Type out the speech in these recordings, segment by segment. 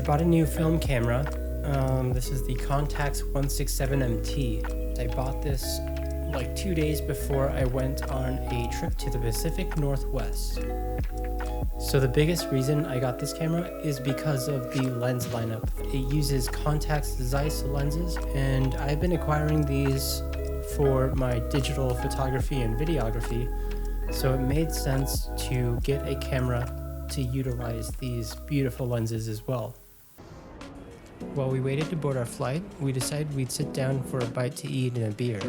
bought a new film camera. This is the Contax 167MT. I bought this like 2 days before I went on a trip to the Pacific Northwest. So the biggest reason I got this camera is because of the lens lineup. It uses Contax Zeiss lenses, and I've been acquiring these for my digital photography and videography, so it made sense to get a camera to utilize these beautiful lenses as well. While we waited to board our flight, we decided we'd sit down for a bite to eat and a beer.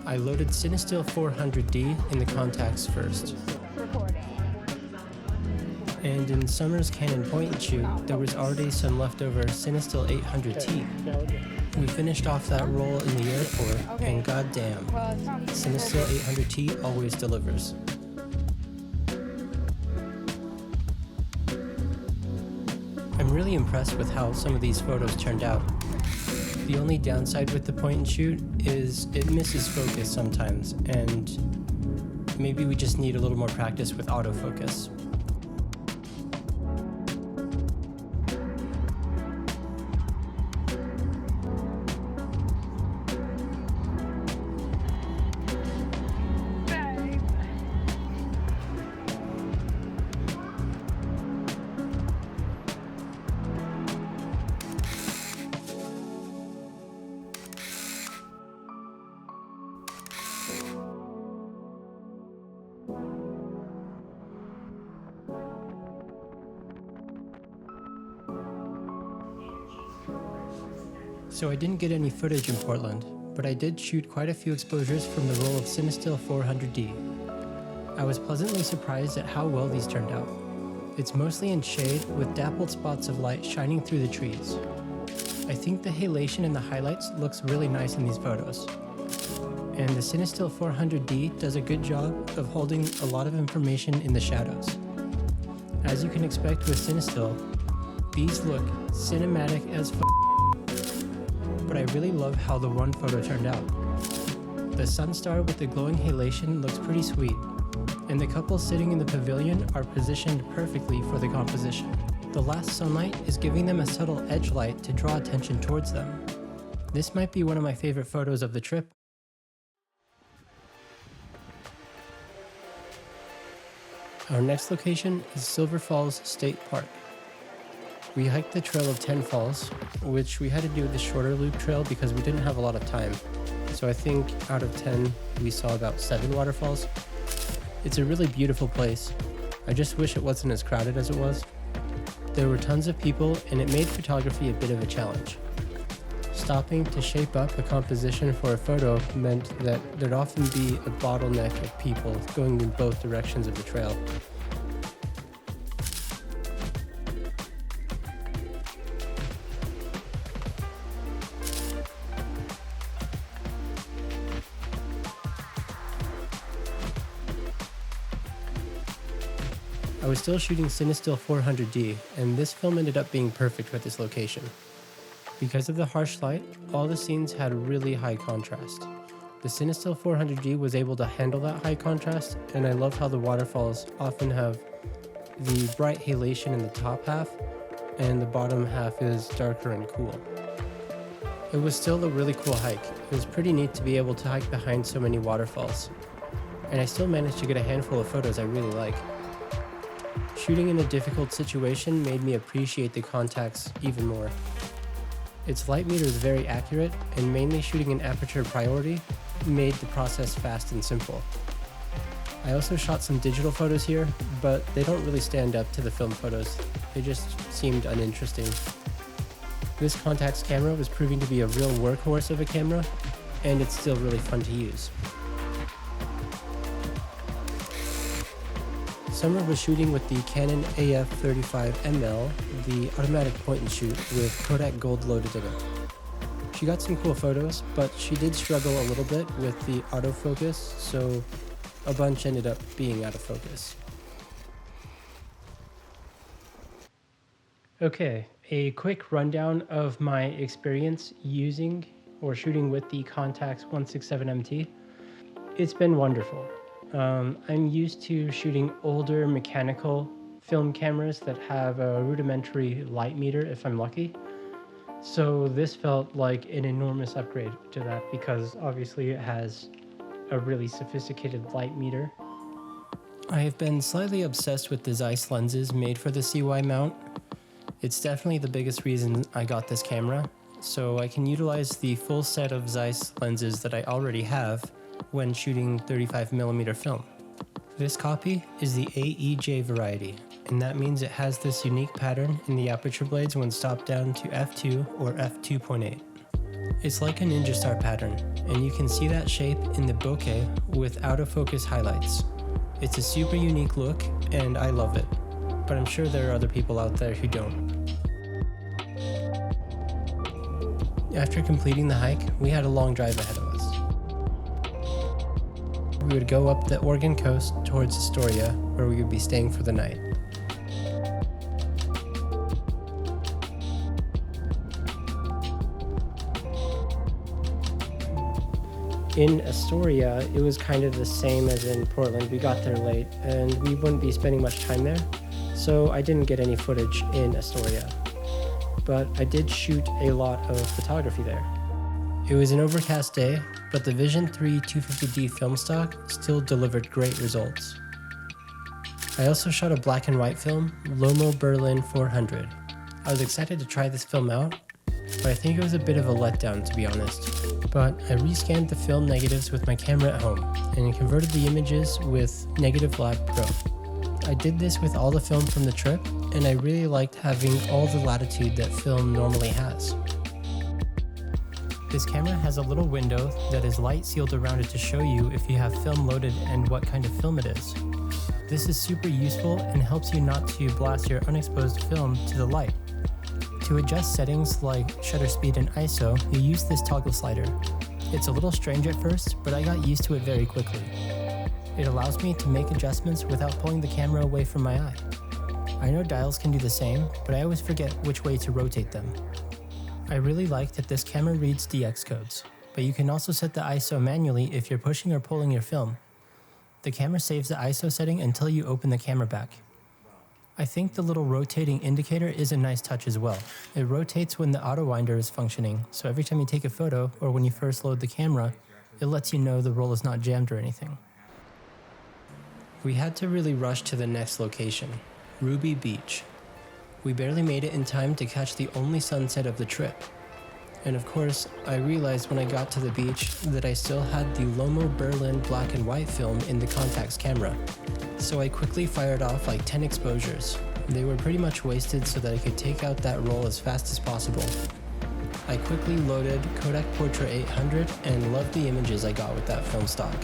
I loaded Cinestill 400D in the Contax first. And in Summer's Canon point and shoot, there was already some leftover Cinestill 800T. We finished off that roll in the airport, and goddamn, Cinestill 800T always delivers. I'm really impressed with how some of these photos turned out. The only downside with the point and shoot is it misses focus sometimes, and maybe we just need a little more practice with autofocus. So I didn't get any footage in Portland, but I did shoot quite a few exposures from the roll of Cinestill 400D. I was pleasantly surprised at how well these turned out. It's mostly in shade with dappled spots of light shining through the trees. I think the halation and the highlights looks really nice in these photos. And the Cinestill 400D does a good job of holding a lot of information in the shadows. As you can expect with Cinestill, these look cinematic as f***, but I really love how the one photo turned out. The sunstar with the glowing halation looks pretty sweet, and the couple sitting in the pavilion are positioned perfectly for the composition. The last sunlight is giving them a subtle edge light to draw attention towards them. This might be one of my favorite photos of the trip. Our next location is Silver Falls State Park. We hiked the trail of 10 falls, which we had to do the shorter loop trail because we didn't have a lot of time. So I think out of 10, we saw about 7 waterfalls. It's a really beautiful place. I just wish it wasn't as crowded as it was. There were tons of people, and it made photography a bit of a challenge. Stopping to shape up a composition for a photo meant that there'd often be a bottleneck of people going in both directions of the trail. I was still shooting Cinestill 400D, and this film ended up being perfect with this location. Because of the harsh light, all the scenes had really high contrast. The Cinestill 400D was able to handle that high contrast, and I love how the waterfalls often have the bright halation in the top half, and the bottom half is darker and cool. It was still a really cool hike. It was pretty neat to be able to hike behind so many waterfalls, and I still managed to get a handful of photos I really like. Shooting in a difficult situation made me appreciate the Contax even more. Its light meter is very accurate, and mainly shooting in Aperture Priority made the process fast and simple. I also shot some digital photos here, but they don't really stand up to the film photos. They just seemed uninteresting. This Contax camera was proving to be a real workhorse of a camera, and it's still really fun to use. Summer was shooting with the Canon AF35ML, the automatic point and shoot with Kodak Gold loaded in it. She got some cool photos, but she did struggle a little bit with the autofocus, so a bunch ended up being out of focus. Okay, a quick rundown of my experience using or shooting with the Contax 167MT. It's been wonderful. I'm used to shooting older mechanical film cameras that have a rudimentary light meter if I'm lucky. So this felt like an enormous upgrade to that because obviously it has a really sophisticated light meter. I have been slightly obsessed with the Zeiss lenses made for the CY mount. It's definitely the biggest reason I got this camera, so I can utilize the full set of Zeiss lenses that I already have when shooting 35mm film. This copy is the AEJ variety, and that means it has this unique pattern in the aperture blades when stopped down to f2 or f2.8. It's like a ninja star pattern, and you can see that shape in the bokeh with out of focus highlights. It's a super unique look, and I love it, but I'm sure there are other people out there who don't. After completing the hike, we had a long drive ahead of us. We would go up the Oregon coast towards Astoria, where we would be staying for the night. In Astoria, it was kind of the same as in Portland. We got there late, and we wouldn't be spending much time there, so I didn't get any footage in Astoria. But I did shoot a lot of photography there. It was an overcast day, but the Vision 3 250D film stock still delivered great results. I also shot a black and white film, Lomo Berlin 400. I was excited to try this film out, but I think it was a bit of a letdown, to be honest. But I rescanned the film negatives with my camera at home and converted the images with Negative Lab Pro. I did this with all the film from the trip, and I really liked having all the latitude that film normally has. This camera has a little window that is light sealed around it to show you if you have film loaded and what kind of film it is. This is super useful and helps you not to blast your unexposed film to the light. To adjust settings like shutter speed and ISO, you use this toggle slider. It's a little strange at first, but I got used to it very quickly. It allows me to make adjustments without pulling the camera away from my eye. I know dials can do the same, but I always forget which way to rotate them. I really like that this camera reads DX codes, but you can also set the ISO manually if you're pushing or pulling your film. The camera saves the ISO setting until you open the camera back. I think the little rotating indicator is a nice touch as well. It rotates when the auto winder is functioning, so every time you take a photo or when you first load the camera, it lets you know the roll is not jammed or anything. We had to really rush to the next location, Ruby Beach. We barely made it in time to catch the only sunset of the trip. And of course, I realized when I got to the beach that I still had the Lomo Berlin black and white film in the Contax camera. So I quickly fired off like 10 exposures. They were pretty much wasted so that I could take out that roll as fast as possible. I quickly loaded Kodak Portra 800 and loved the images I got with that film stock.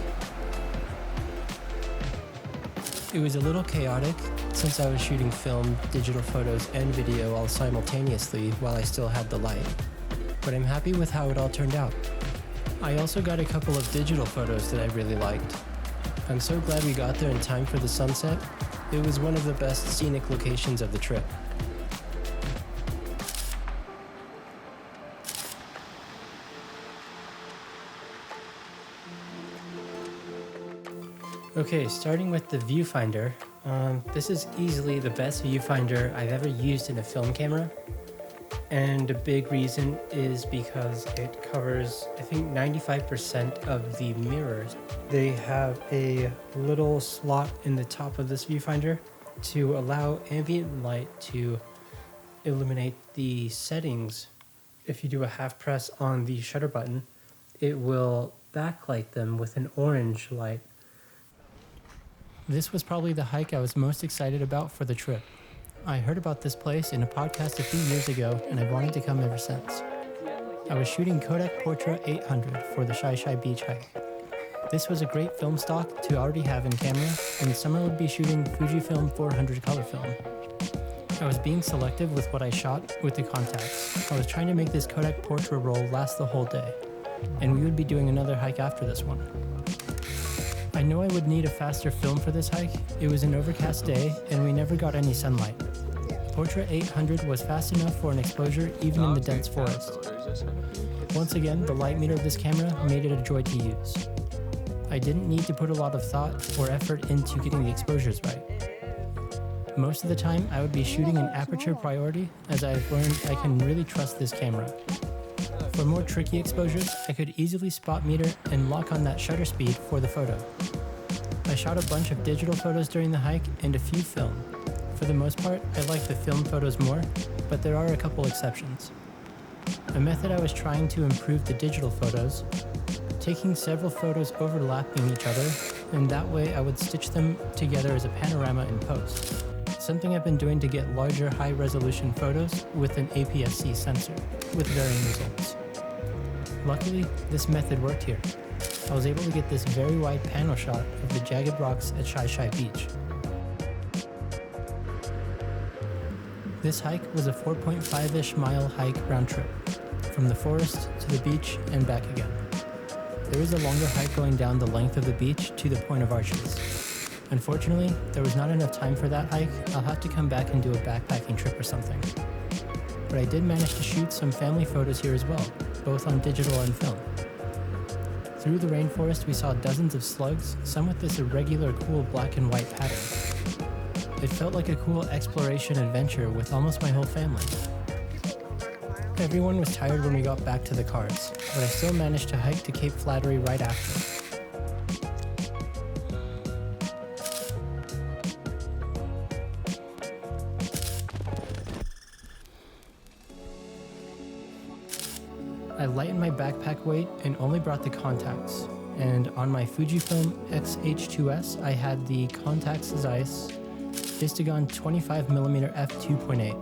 It was a little chaotic since I was shooting film, digital photos, and video all simultaneously while I still had the light. But I'm happy with how it all turned out. I also got a couple of digital photos that I really liked. I'm so glad we got there in time for the sunset. It was one of the best scenic locations of the trip. Okay, starting with the viewfinder. This is easily the best viewfinder I've ever used in a film camera. And a big reason is because it covers, I think, 95% of the mirrors. They have a little slot in the top of this viewfinder to allow ambient light to illuminate the settings. If you do a half press on the shutter button, it will backlight them with an orange light. This was probably the hike I was most excited about for the trip. I heard about this place in a podcast a few years ago, and I've wanted to come ever since. I was shooting Kodak Portra 800 for the Shy Shy Beach hike. This was a great film stock to already have in camera, and summer would be shooting Fujifilm 400 color film. I was being selective with what I shot with the Contax. I was trying to make this Kodak Portra roll last the whole day, and we would be doing another hike after this one. I know I would need a faster film for this hike. It was an overcast day, and we never got any sunlight. Portra 800 was fast enough for an exposure even in the dense forest. Once again, the light meter of this camera made it a joy to use. I didn't need to put a lot of thought or effort into getting the exposures right. Most of the time, I would be shooting in Aperture Priority, as I've learned I can really trust this camera. For more tricky exposures, I could easily spot meter and lock on that shutter speed for the photo. I shot a bunch of digital photos during the hike and a few film. For the most part, I like the film photos more, but there are a couple exceptions. A method I was trying to improve the digital photos, taking several photos overlapping each other, and that way I would stitch them together as a panorama in post. Something I've been doing to get larger high-resolution photos with an APS-C sensor, with varying results. Luckily, this method worked here. I was able to get this very wide panel shot of the jagged rocks at Shai Shai Beach. This hike was a 4.5-ish mile hike round trip, from the forest to the beach and back again. There is a longer hike going down the length of the beach to the Point of Arches. Unfortunately, there was not enough time for that hike. I'll have to come back and do a backpacking trip or something. But I did manage to shoot some family photos here as well, both on digital and film. Through the rainforest, we saw dozens of slugs, some with this irregular, cool black and white pattern. It felt like a cool exploration adventure with almost my whole family. Everyone was tired when we got back to the cars, but I still managed to hike to Cape Flattery right after. I lightened my backpack weight and only brought the Contax, and on my Fujifilm X-H2S I had the Contax Zeiss Histogon 25mm f2.8.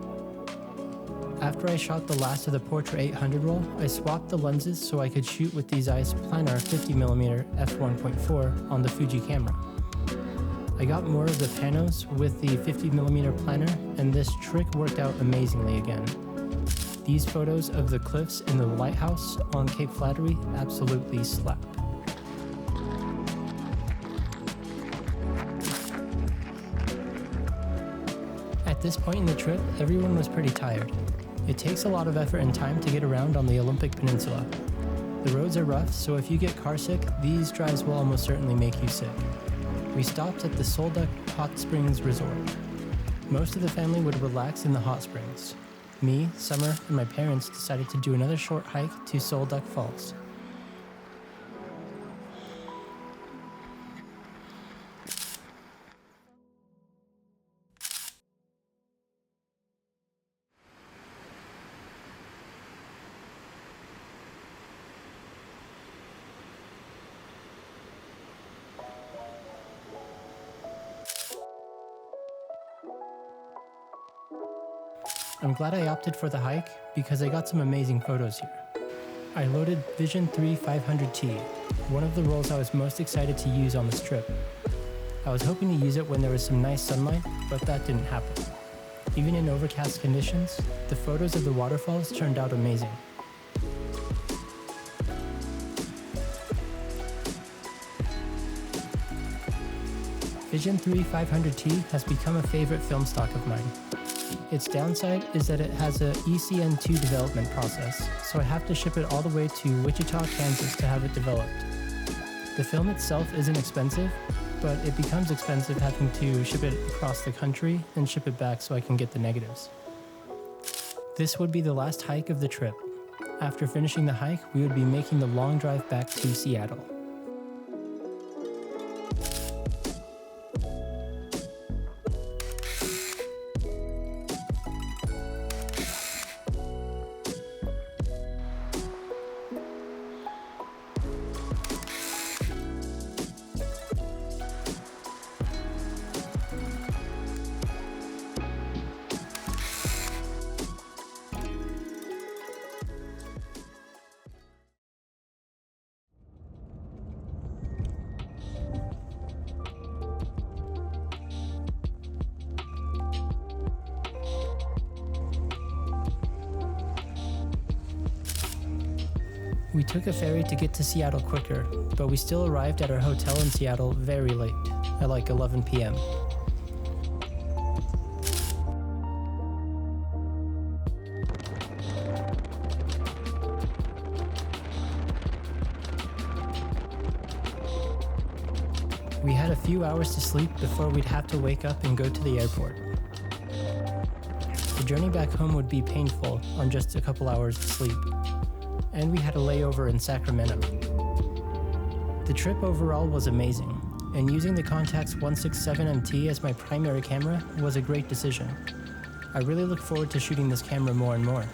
After I shot the last of the Portra 800 roll, I swapped the lenses so I could shoot with the Zeiss Planar 50mm f1.4 on the Fuji camera. I got more of the panos with the 50mm Planar, and this trick worked out amazingly again. These photos of the cliffs and the lighthouse on Cape Flattery absolutely slap. At this point in the trip, everyone was pretty tired. It takes a lot of effort and time to get around on the Olympic Peninsula. The roads are rough, so if you get carsick, these drives will almost certainly make you sick. We stopped at the Solduck Hot Springs Resort. Most of the family would relax in the hot springs. Me, Summer, and my parents decided to do another short hike to Solduck Falls. I'm glad I opted for the hike because I got some amazing photos here. I loaded Vision 3 500T, one of the rolls I was most excited to use on this trip. I was hoping to use it when there was some nice sunlight, but that didn't happen. Even in overcast conditions, the photos of the waterfalls turned out amazing. Vision 3 500T has become a favorite film stock of mine. Its downside is that it has a ECN2 development process, so I have to ship it all the way to Wichita, Kansas to have it developed. The film itself isn't expensive, but it becomes expensive having to ship it across the country and ship it back so I can get the negatives. This would be the last hike of the trip. After finishing the hike, we would be making the long drive back to Seattle. We took a ferry to get to Seattle quicker, but we still arrived at our hotel in Seattle very late, at like 11 p.m. We had a few hours to sleep before we'd have to wake up and go to the airport. journey back home would be painful on just a couple hours of sleep, and we had a layover in Sacramento. The trip overall was amazing, and using the Contax 167MT as my primary camera was a great decision. I really look forward to shooting this camera more and more.